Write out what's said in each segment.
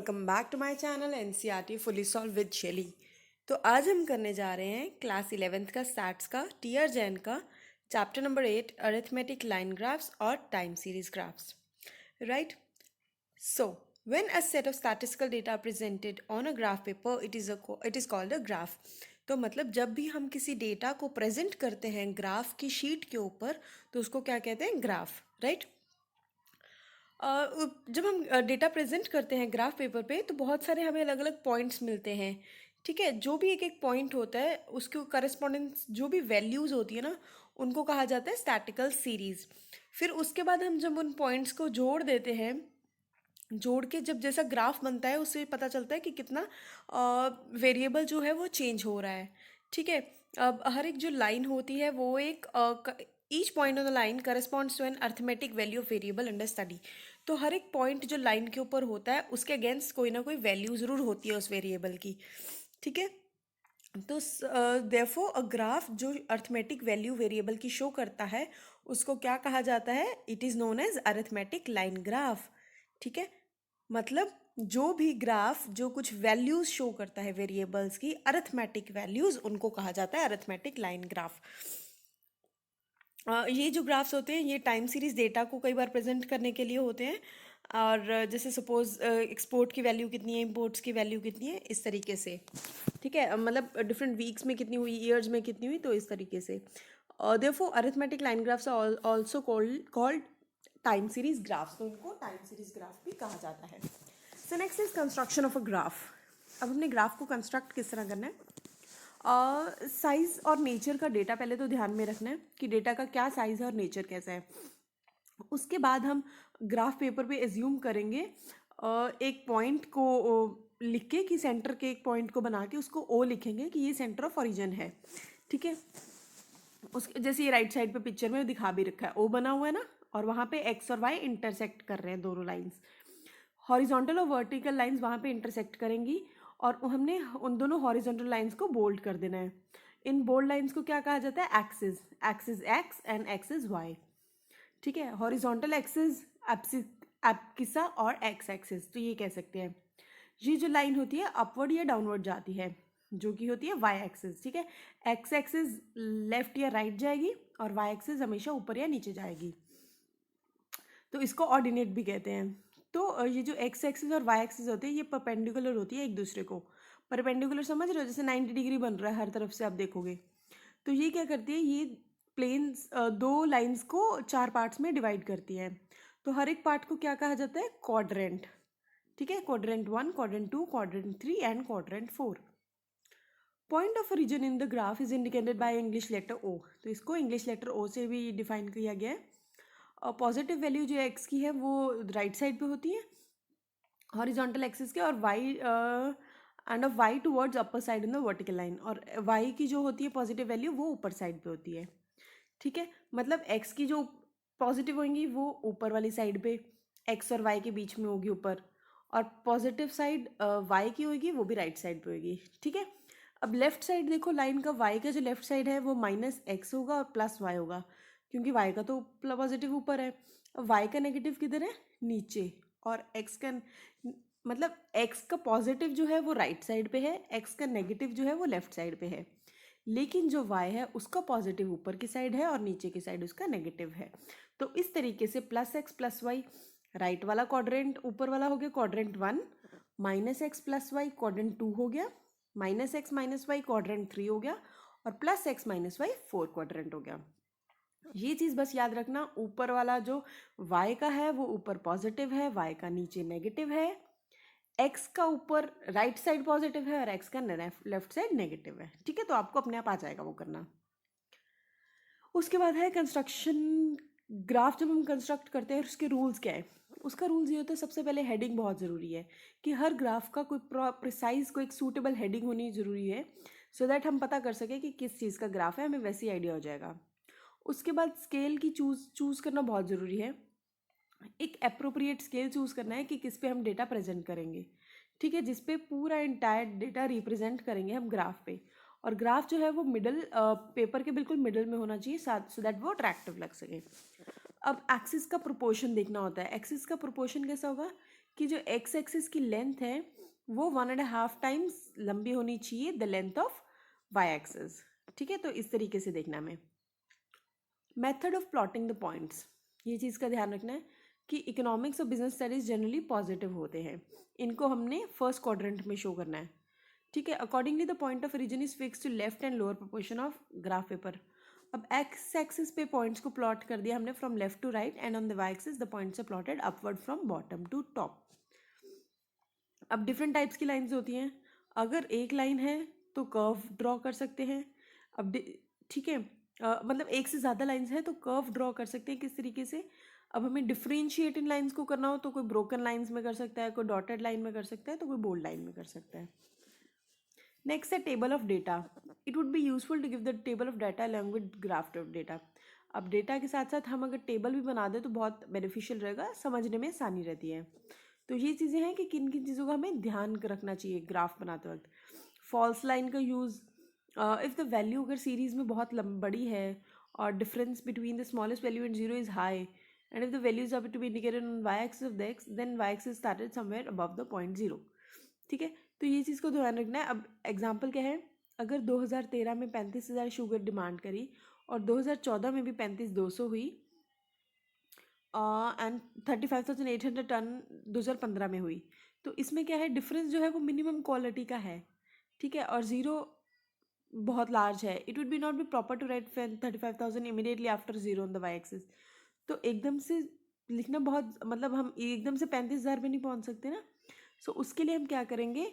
Welcome back to my channel NCERT fully solved with Shelly. तो आज हम करने जा रहे हैं क्लास 11th का स्टैट्स का टीयर जैन का chapter number 8 arithmetic line graphs और time series graphs. Right, so when a set of statistical data presented on a graph paper it is called a graph. तो मतलब जब भी हम किसी डेटा को प्रेजेंट करते हैं ग्राफ की शीट के ऊपर तो उसको क्या कहते हैं, ग्राफ। राइट, जब हम डेटा प्रेजेंट करते हैं ग्राफ पेपर पे तो बहुत सारे हमें अलग अलग पॉइंट्स मिलते हैं। ठीक है, जो भी एक एक पॉइंट होता है उसके करस्पॉन्डेंस जो भी वैल्यूज़ होती है ना, उनको कहा जाता है स्टैटिकल सीरीज। फिर उसके बाद हम जब उन पॉइंट्स को जोड़ देते हैं, जोड़ के जब जैसा ग्राफ बनता है उससे पता चलता है कि कितना वेरिएबल जो है वो चेंज हो रहा है। ठीक है, अब हर एक जो लाइन होती है वो एक each point on the line corresponds to an arithmetic value of variable under study. तो हर एक पॉइंट जो लाइन के ऊपर होता है उसके अगेंस्ट कोई ना कोई वैल्यू ज़रूर होती है उस वेरिएबल की। ठीक है, तो देयरफॉर अ ग्राफ जो अर्थमेटिक वैल्यू वेरिएबल की शो करता है उसको क्या कहा जाता है, it is known as arithmetic line graph. ठीक है, मतलब जो भी ग्राफ जो कुछ वैल्यूज शो करता है वेरिएबल्स की, अरिथमेटिक वैल्यूज, उनको कहा जाता है अरिथमेटिक लाइन ग्राफ। ये जो ग्राफ्स होते हैं ये टाइम सीरीज डेटा को कई बार प्रेजेंट करने के लिए होते हैं। और जैसे सपोज एक्सपोर्ट की वैल्यू कितनी है, इंपोर्ट्स की वैल्यू कितनी है, इस तरीके से। ठीक है, मतलब डिफरेंट वीक्स में कितनी हुई, ईयर्स में कितनी हुई, तो इस तरीके से। Therefore arithmetic line graphs are also called time series graphs, तो इनको टाइम सीरीज ग्राफ भी कहा जाता है। So next is construction of a graph. अब हमने ग्राफ को कंस्ट्रक्ट किस तरह करना है, साइज़ और नेचर का डेटा पहले तो ध्यान में रखना है कि डेटा का क्या साइज़ है और नेचर कैसा है। उसके बाद हम ग्राफ पेपर पे एज्यूम करेंगे एक पॉइंट को लिख के, कि सेंटर के एक पॉइंट को बना के उसको ओ लिखेंगे कि ये सेंटर ऑफ ओरिजिन है। ठीक है, उस जैसे ये राइट साइड पे पिक्चर में दिखा भी रखा है, ओ बना हुआ है ना, और वहाँ पे एक्स और वाई इंटरसेक्ट कर रहे हैं, दोनों लाइंस हॉरिजॉन्टल और वर्टिकल लाइंस वहाँ पे इंटरसेक्ट करेंगी, और हमने उन दोनों हॉरिजॉन्टल लाइंस को बोल्ड कर देना है। इन बोल्ड लाइंस को क्या कहा जाता है, axis. Axis X and axis Y. ठीक है, हॉरिजॉन्टल एक्सिस एप्सिसा और एक्स एक्सिस, तो ये कह सकते हैं। ये जो लाइन होती है अपवर्ड या डाउनवर्ड जाती है, जो कि होती है वाई एक्सिस। ठीक है, एक्स एक्सिस लेफ्ट या राइट जाएगी और वाई एक्सिस हमेशा ऊपर या नीचे जाएगी, तो इसको ऑर्डिनेट भी कहते हैं। तो ये जो एक्स एक्सिस और वाई एक्सिस होती है ये परपेंडिकुलर होती है एक दूसरे को। परपेंडिकुलर समझ रहे हो, जैसे 90 डिग्री बन रहा है हर तरफ से, आप देखोगे तो ये क्या करती है, ये प्लेन्स दो लाइंस को चार पार्ट्स में डिवाइड करती है। तो हर एक पार्ट को क्या कहा जाता है, क्वाड्रेंट। ठीक है, quadrant 1, quadrant 2, quadrant 3 and quadrant 4। Point of origin in the graph is indicated by English letter O, तो इसको इंग्लिश लेटर ओ से भी डिफाइन किया गया है। पॉजिटिव वैल्यू जो एक्स की है वो राइट साइड पे होती है हॉरिजॉन्टल एक्सिस के, और Y end of Y towards upper side in the vertical line, और वाई की जो होती है पॉजिटिव वैल्यू वो ऊपर साइड पे होती है। ठीक है, मतलब एक्स की जो पॉजिटिव होंगी वो ऊपर वाली साइड पे, एक्स और वाई के बीच में होगी ऊपर, और पॉजिटिव साइड वाई की होगी वो भी राइट साइड पे होगी। ठीक है, अब लेफ्ट साइड देखो लाइन का, वाई का जो लेफ्ट साइड है वो माइनस एक्स होगा और प्लस वाई होगा, क्योंकि वाई का तो पॉजिटिव ऊपर है। अब वाई का नेगेटिव किधर है, नीचे, और एक्स का मतलब एक्स का पॉजिटिव जो है वो राइट साइड पे है, एक्स का नेगेटिव जो है वो लेफ्ट साइड पे है, लेकिन जो वाई है उसका पॉजिटिव ऊपर की साइड है और नीचे की साइड उसका नेगेटिव है। तो इस तरीके से plus X plus Y, right वाला क्वाड्रेंट ऊपर वाला हो गया quadrant 1, minus X plus Y quadrant 2 हो गया, minus X minus Y quadrant 3 हो गया, और plus X minus Y 4 quadrant हो गया। ये चीज़ बस याद रखना, ऊपर वाला जो y का है वो ऊपर पॉजिटिव है, y का नीचे नेगेटिव है, x का ऊपर राइट साइड पॉजिटिव है और x का लेफ्ट साइड नेगेटिव है। ठीक है, तो आपको अपने आप आ जाएगा वो करना। उसके बाद है कंस्ट्रक्शन। ग्राफ जब हम कंस्ट्रक्ट करते हैं उसके रूल्स क्या है, उसका रूल्स ये होता है, सबसे पहले हेडिंग बहुत ज़रूरी है, कि हर ग्राफ का कोई प्रिसाइज कोई एक सूटेबल हेडिंग होनी ज़रूरी है, सो दैट हम पता कर सकें कि किस चीज़ का ग्राफ है, हमें वैसी आइडिया हो जाएगा। उसके बाद स्केल की चूज़ करना बहुत ज़रूरी है, एक अप्रोप्रिएट स्केल चूज़ करना है कि किस पे हम डेटा प्रेजेंट करेंगे। ठीक है, जिस पे पूरा इंटायर डेटा रिप्रेजेंट करेंगे हम ग्राफ पे, और ग्राफ जो है वो मिडल पेपर के बिल्कुल मिडल में होना चाहिए, साथ सो दैट वो अट्रैक्टिव लग सके। अब एक्सिस का प्रोपोर्शन देखना होता है, एक्सिस का प्रोपोर्शन कैसा होगा, कि जो एक्स एक्सिस की लेंथ है वो 1.5 टाइम्स लंबी होनी चाहिए the length of Y axis. ठीक है, तो इस तरीके से देखना हमें। Method of plotting the points, ये चीज़ का ध्यान रखना है कि इकोनॉमिक्स और बिजनेस स्टडीज जनरली पॉजिटिव होते हैं, इनको हमने फर्स्ट क्वाड्रेंट में शो करना है। ठीक है, accordingly the point of origin is fix to left and lower proportion of graph paper. अब एक्स एक्सिस पे पॉइंट्स को प्लॉट कर दिया हमने from left to right, and on the Y axis the points are plotted upward from bottom to top. अब different types की lines होती हैं, अगर एक लाइन है तो कर्व ड्रॉ कर सकते हैं। अब ठीक है, मतलब एक से ज़्यादा लाइंस है तो कर्व ड्रॉ कर सकते हैं किस तरीके से। अब हमें डिफरेंशिएट इन लाइंस को करना हो तो कोई ब्रोकन लाइंस में कर सकता है, कोई डॉटेड लाइन में कर सकता है, तो कोई बोल्ड लाइन में कर सकता है। नेक्स्ट है table of data. It would be useful to give the table of data along with graph of data. अब डेटा के साथ साथ हम अगर टेबल भी बना दें तो बहुत बेनिफिशियल रहेगा, समझने में आसानी रहती है। तो ये चीज़ें हैं कि किन किन चीज़ों का हमें ध्यान रखना चाहिए ग्राफ बनाते वक्त। फॉल्स लाइन का यूज़, इफ़ द वैल्यू अगर सीरीज़ में बहुत बड़ी है और difference between the smallest value and zero is high, and if the values are to be indicated on Y axis of the X, then Y axis started somewhere above the point zero. ठीक है, तो ये चीज़ को ध्यान रखना है। अब example क्या है, अगर 2013 में 35,000 शुगर डिमांड करी और 2014 में भी 35,200 हुई, एंड 35,800 टन 2015 में हुई, तो इसमें क्या है, डिफरेंस जो है वो मिनिमम क्वालिटी का है। ठीक है, और ज़ीरो बहुत लार्ज है। It would be not be proper to write 35,000 immediately after zero on the Y axis. तो एकदम से लिखना बहुत, मतलब हम एकदम से 35,000 पे नहीं पहुंच सकते ना। सो उसके लिए हम क्या करेंगे,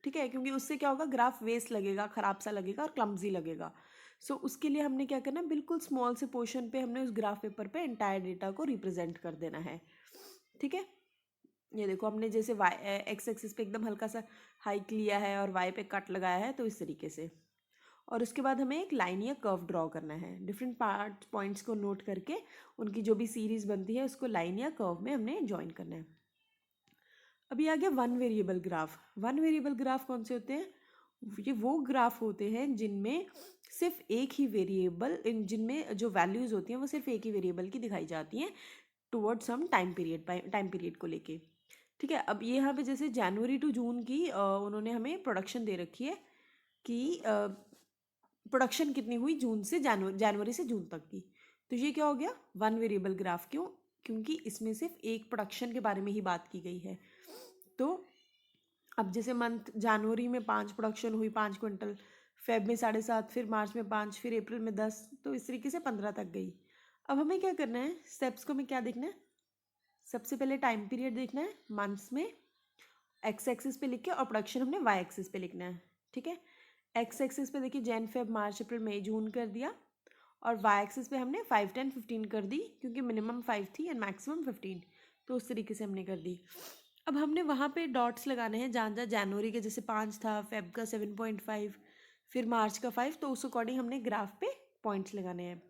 ठीक है, क्योंकि उससे क्या होगा, ग्राफ वेस्ट लगेगा, ख़राब सा लगेगा और क्लमजी लगेगा। सो उसके लिए हमने क्या करना है, बिल्कुल स्मॉल से पोर्शन पे हमने उस ग्राफ पेपर पे एंटायर डेटा को रिप्रेजेंट कर देना है। ठीक है, ये देखो हमने जैसे वाई एक्स एक्सिस पे एकदम हल्का सा हाइक लिया है और वाई पे कट लगाया है, तो इस तरीके से। और उसके बाद हमें एक लाइन या कर्व ड्रॉ करना है, डिफरेंट पार्ट पॉइंट्स को नोट करके उनकी जो भी सीरीज बनती है उसको लाइन या कर्व में हमने ज्वाइन करना है। अभी आ गया one variable graph. One variable graph कौन से होते हैं, ये वो ग्राफ होते हैं जिनमें सिर्फ एक ही वेरिएबल, जिनमें जो वैल्यूज़ होती हैं वो सिर्फ एक ही वेरिएबल की दिखाई जाती हैं टुवर्ड सम टाइम पीरियड को लेके। ठीक है, अब ये यहाँ पे जैसे जनवरी टू जून की उन्होंने हमें प्रोडक्शन दे रखी है कि प्रोडक्शन कितनी हुई जून से जनवरी से जून तक की। तो ये क्या हो गया, वन वेरिएबल ग्राफ। क्यों, क्योंकि इसमें सिर्फ एक प्रोडक्शन के बारे में ही बात की गई है। तो अब जैसे मंथ जनवरी में 5 प्रोडक्शन हुई, 5 क्विंटल, फेब में 7.5, फिर मार्च में 5, फिर अप्रैल में 10, तो इस तरीके से 15 तक गई। अब हमें क्या करना है, स्टेप्स को हमें क्या देखना है, सबसे पहले टाइम पीरियड देखना है मंथ्स में, एक्स एक्सिस पे लिख के, और प्रोडक्शन हमने वाई एक्सिस पे लिखना है। ठीक है, एक्स एक्सिस पे देखिए जैन फेब मार्च अप्रैल मई जून कर दिया, और वाई एक्सिस पे हमने 5, 10, 15 कर दी, क्योंकि मिनिमम 5 थी एंड मैक्सिमम 15, तो उस तरीके से हमने कर दी। अब हमने वहाँ पे डॉट्स लगाने हैं जहाँ जहाँ जनवरी के जैसे 5 था, फेब का 7.5, फिर मार्च का 5, तो उस अकॉर्डिंग हमने ग्राफ पे पॉइंट्स लगाने हैं।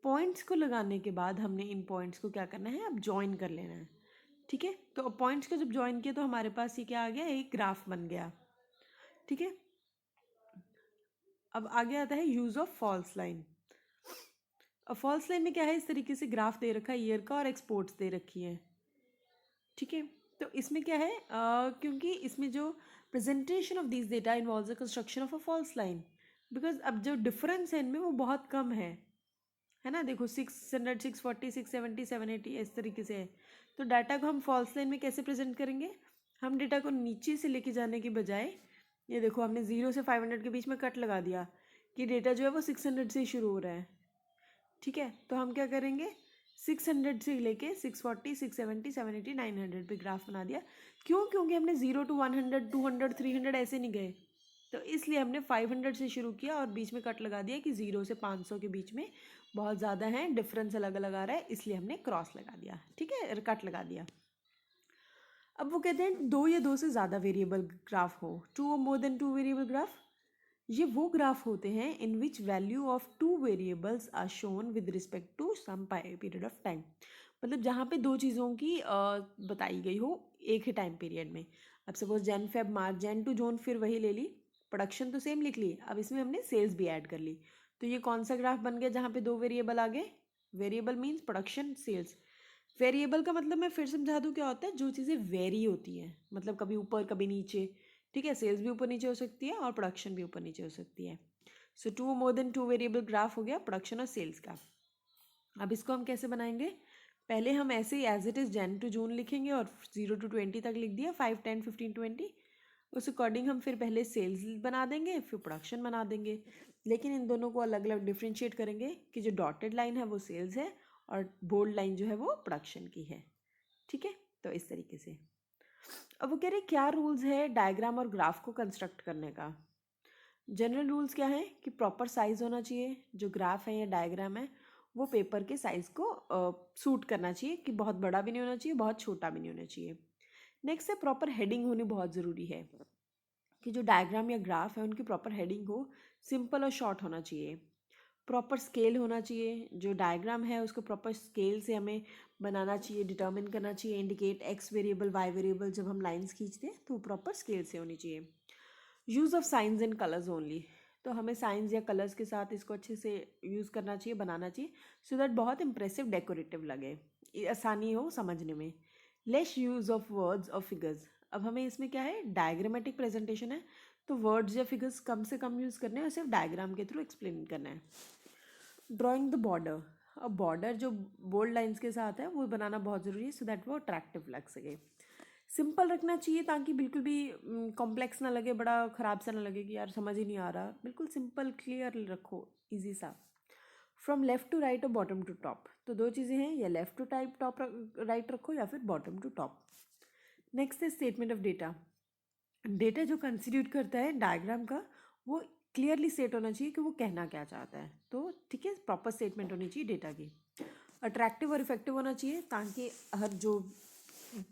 पॉइंट्स को लगाने के बाद हमने इन पॉइंट्स को क्या करना है, अब ज्वाइन कर लेना है। ठीक है, तो अब पॉइंट्स को जब ज्वाइन किया तो हमारे पास ये क्या आ गया, एक ग्राफ बन गया। ठीक है, अब आगे आता है यूज़ ऑफ फॉल्स लाइन। अब फॉल्स लाइन में क्या है, इस तरीके से ग्राफ दे रखा है ईयर का और एक्सपोर्ट्स दे रखी है। ठीक है, तो इसमें क्या है, क्योंकि इसमें जो presentation of this data involves the construction of a false line, because अब जो डिफरेंस है इनमें वो बहुत कम है ना। देखो 600, 640, 670, 780 इस तरीके से है। तो डाटा को हम फॉल्स लाइन में कैसे प्रेजेंट करेंगे, हम डेटा को नीचे से लेके जाने के बजाय, ये देखो हमने 0 से 500 के बीच में कट लगा दिया कि डेटा जो है वो 600 से ही शुरू हो रहा है। ठीक है, तो हम क्या करेंगे, 600 से लेके 640, 670, 780, 900 पे ग्राफ बना दिया। क्यों, क्योंकि हमने 0 to 100, 200, 300 ऐसे नहीं गए, तो इसलिए हमने 500 से शुरू किया और बीच में कट लगा दिया कि 0 से 500 के बीच में बहुत ज़्यादा है, डिफरेंस अलग अलग आ रहा है, इसलिए हमने क्रॉस लगा दिया। ठीक है, कट लगा दिया। अब वो कहते हैं दो या दो से ज़्यादा वेरिएबल ग्राफ हो, 2 और मोर देन 2 वेरिएबल ग्राफ, ये वो ग्राफ होते हैं in which value of 2 variables are shown with respect to some period of time. मतलब जहाँ पे दो चीज़ों की बताई गई हो एक ही टाइम पीरियड में। अब suppose Jan Feb March, Jan to June, फिर वही ले ली, प्रोडक्शन तो सेम लिख ली, अब इसमें हमने सेल्स भी ऐड कर ली। तो ये कौन सा ग्राफ बन गया जहाँ पे दो वेरिएबल आ गए, variable means production sales. Variable का मतलब मैं फिर समझा दूँ क्या होता है, जो चीज़ें वेरी होती हैं, मतलब कभी ऊपर कभी नीचे, ठीक है। सेल्स भी ऊपर नीचे हो सकती है और प्रोडक्शन भी ऊपर नीचे हो सकती है। So two more than two variable graph हो गया प्रोडक्शन और सेल्स का। अब इसको हम कैसे बनाएंगे, पहले हम ऐसे ही एज इट इज़ जन टू जून लिखेंगे और 0 to 20 तक लिख दिया, 5, 10, 15, 20। उस अकॉर्डिंग हम फिर पहले सेल्स बना देंगे फिर प्रोडक्शन बना देंगे, लेकिन इन दोनों को अलग अलग डिफ्रेंशिएट करेंगे कि जो डॉटेड लाइन है वो सेल्स है और बोल्ड लाइन जो है वो प्रोडक्शन की है, ठीक है। तो इस तरीके से अब वो कह रहे क्या रूल्स है डायग्राम और ग्राफ को कंस्ट्रक्ट करने का। जनरल रूल्स क्या है कि प्रॉपर साइज होना चाहिए, जो ग्राफ है या डायग्राम है वो पेपर के साइज को सूट करना चाहिए, कि बहुत बड़ा भी नहीं होना चाहिए बहुत छोटा भी नहीं होना चाहिए। नेक्स्ट है प्रॉपर हेडिंग होनी बहुत ज़रूरी है, कि जो डायग्राम या ग्राफ है उनकी प्रॉपर हेडिंग हो, सिंपल और शॉर्ट होना चाहिए। प्रॉपर स्केल होना चाहिए, जो डायग्राम है उसको प्रॉपर स्केल से हमें बनाना चाहिए, डिटर्मिन करना चाहिए, indicate X variable Y variable जब हम लाइंस खींचते हैं तो प्रॉपर स्केल से होनी चाहिए। Use of science and colours only, तो हमें साइंस या कलर्स के साथ इसको अच्छे से यूज़ करना चाहिए, बनाना चाहिए, सो दैट बहुत इंप्रेसिव डेकोरेटिव लगे, आसानी हो समझने में। लेस यूज़ ऑफ वर्ड्स और फिगर्स, अब हमें इसमें क्या है डायग्रामेटिक प्रेजेंटेशन है, तो वर्ड्स या फिगर्स कम से कम यूज़ करने हैं और सिर्फ डायग्राम के थ्रू एक्सप्लेन करना है। ड्राइंग द बॉर्डर, अब बॉर्डर जो बोल्ड लाइंस के साथ है वो बनाना बहुत ज़रूरी है, सो दैट वो अट्रैक्टिव लग सके। सिंपल रखना चाहिए ताकि बिल्कुल भी कॉम्प्लेक्स ना लगे, बड़ा ख़राब सा ना लगे कि यार समझ ही नहीं आ रहा, बिल्कुल सिंपल क्लियर रखो, इजी सा। फ्रॉम लेफ्ट टू राइट और बॉटम टू टॉप, तो दो चीज़ें हैं, या left to type top right रखो या फिर बॉटम टू टॉप। नेक्स्ट है स्टेटमेंट ऑफ डेटा, डेटा जो कंसिड्यूट करता है डायग्राम का वो क्लियरली सेट होना चाहिए कि वो कहना क्या चाहता है, तो ठीक है प्रॉपर स्टेटमेंट होनी चाहिए डेटा की। अट्रैक्टिव और इफेक्टिव होना चाहिए ताकि हर जो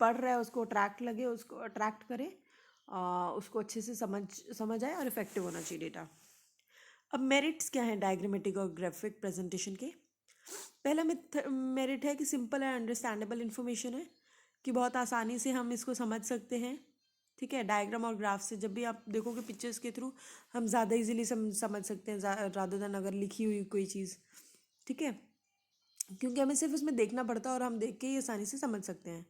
पढ़ रहा है उसको अट्रैक्ट लगे, उसको अट्रैक्ट करे, उसको अच्छे से समझ आए, और इफेक्टिव होना चाहिए डेटा। अब मेरिट्स क्या हैं डायग्रामेटिक और ग्राफिक प्रेजेंटेशन के। पहला मेरिट है कि सिंपल एंड अंडरस्टैंडेबल इन्फॉर्मेशन है, कि बहुत आसानी से हम इसको समझ सकते हैं, ठीक है। डायग्राम और ग्राफ से जब भी आप देखोगे पिक्चर्स के थ्रू हम ज़्यादा इजीली समझ सकते हैं रादर देन अगर लिखी हुई कोई चीज़, ठीक है, क्योंकि हमें सिर्फ उसमें देखना पड़ता है और हम देख के ही आसानी से समझ सकते हैं।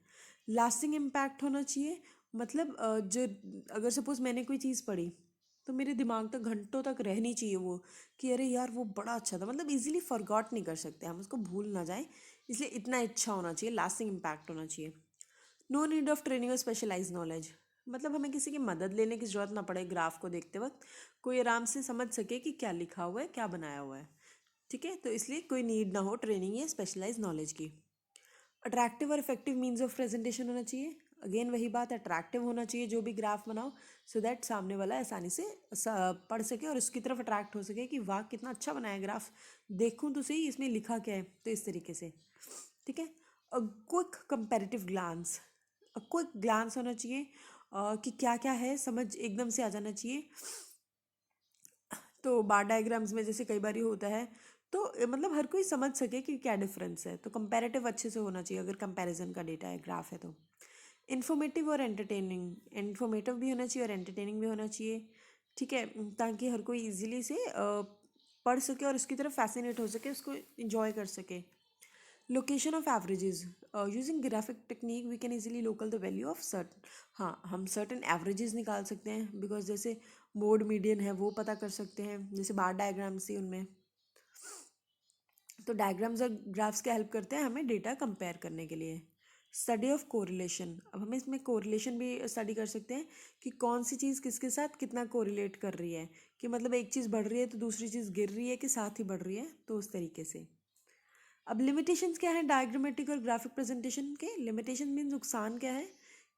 लास्टिंग इम्पैक्ट होना चाहिए, मतलब जो अगर सपोज मैंने कोई चीज़ पढ़ी तो मेरे दिमाग तक घंटों तक रहनी चाहिए वो, कि अरे यार वो बड़ा अच्छा था, मतलब इजीली फॉरगॉट नहीं कर सकते हम उसको, भूल ना जाए, इसलिए इतना अच्छा होना चाहिए, लास्टिंग इम्पैक्ट होना चाहिए। नो नीड ऑफ ट्रेनिंग और स्पेशलाइज नॉलेज, मतलब हमें किसी की मदद लेने की ज़रूरत ना पड़े, ग्राफ को देखते वक्त कोई आराम से समझ सके कि क्या लिखा हुआ है क्या बनाया हुआ है, ठीक है, तो इसलिए कोई नीड ना हो ट्रेनिंग या स्पेशलाइज नॉलेज की। अट्रैक्टिव और इफेक्टिव मीन्स ऑफ प्रेजेंटेशन होना चाहिए, अगेन वही बात, अट्रैक्टिव होना चाहिए जो भी ग्राफ बनाओ, सो दैट सामने वाला आसानी से पढ़ सके और उसकी तरफ अट्रैक्ट हो सके कि वाह कितना अच्छा बनाया ग्राफ, देखूं तो सही इसमें लिखा क्या है, तो इस तरीके से, ठीक है। A quick comparative glance, quick glance होना चाहिए, कि क्या क्या है समझ एकदम से आ जाना चाहिए। तो बार डायग्राम्स में जैसे कई बार ये होता है, तो मतलब हर कोई समझ सके कि क्या डिफरेंस है, तो कंपैरेटिव अच्छे से होना चाहिए अगर कंपैरिजन का डेटा है ग्राफ है तो। इन्फॉर्मेटिव और एंटरटेनिंग, इन्फॉर्मेटिव भी होना चाहिए और एंटरटेनिंग भी होना चाहिए, ठीक है, ताकि हर कोई इजीली से पढ़ सके और उसकी तरफ फैसिनेट हो सके, उसको इंजॉय कर सके। Location of averages, using graphic technique we can easily local the value of cert, हाँ हम सर्टन एवरेजेस निकाल सकते हैं, बिकॉज जैसे मोड मीडियन है वो पता कर सकते हैं, जैसे बार डायग्राम्स थी उनमें, तो डायग्राम्स और ग्राफ्स क्या हेल्प करते हैं हमें डेटा कंपेयर करने के लिए। स्टडी ऑफ कोरिलेशन, अब हमें इसमें कोरिलेशन भी स्टडी कर सकते हैं कि कौन सी चीज़ किसके साथ कितना कोरिलेट कर रही है, कि मतलब एक चीज़ बढ़ रही है तो दूसरी चीज़ गिर रही है कि साथ ही बढ़ रही है, तो उस तरीके से। अब लिमिटेशंस क्या है डायग्रामेटिक और ग्राफिक प्रेजेंटेशन के, लिमिटेशन मीन नुकसान क्या है,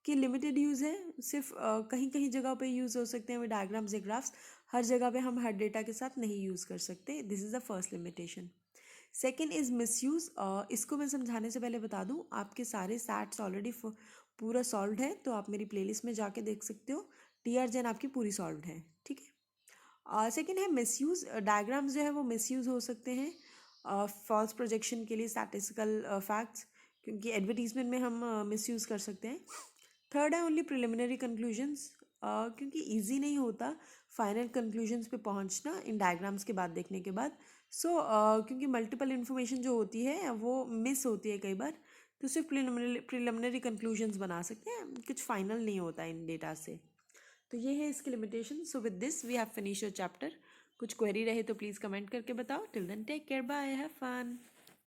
कि लिमिटेड यूज़ है, सिर्फ कहीं कहीं जगह पे यूज़ हो सकते हैं वो डायग्राम्स या ग्राफ्स, हर जगह पे हम हर डेटा के साथ नहीं यूज़ कर सकते, this is the first limitation. Second is misuse, इसको मैं समझाने से पहले बता दूँ आपके सारे सैट्स ऑलरेडी पूरा सॉल्व है, तो आप मेरी प्लेलिस्ट में जाके देख सकते हो, TR Jain आपकी पूरी सॉल्व है, ठीक है। सेकेंड है मिसयूज़, डायग्राम्स जो है वो मिसयूज़ हो सकते हैं फॉल्स प्रोजेक्शन के लिए, स्टैटिस्टिकल फैक्ट्स, क्योंकि एडवर्टीजमेंट में हम मिसयूज़ कर सकते हैं। थर्ड है ओनली प्रिलिमिनरी कंक्लूजन्स, क्योंकि इजी नहीं होता फाइनल कंक्लूजन्स पे पहुंचना इन डायग्राम्स के बाद देखने के बाद, सो क्योंकि मल्टीपल इन्फॉर्मेशन जो होती है वो मिस होती है कई बार, तो सिर्फ प्रिलिमिनरी कंक्लूजन्स बना सकते हैं, कुछ फाइनल नहीं होता इन डेटा से। तो ये है इसकी limitation. So with this we have finish your chapter. कुछ क्वेरी रहे तो प्लीज़ कमेंट करके बताओ। Till then take care, bye, have fun.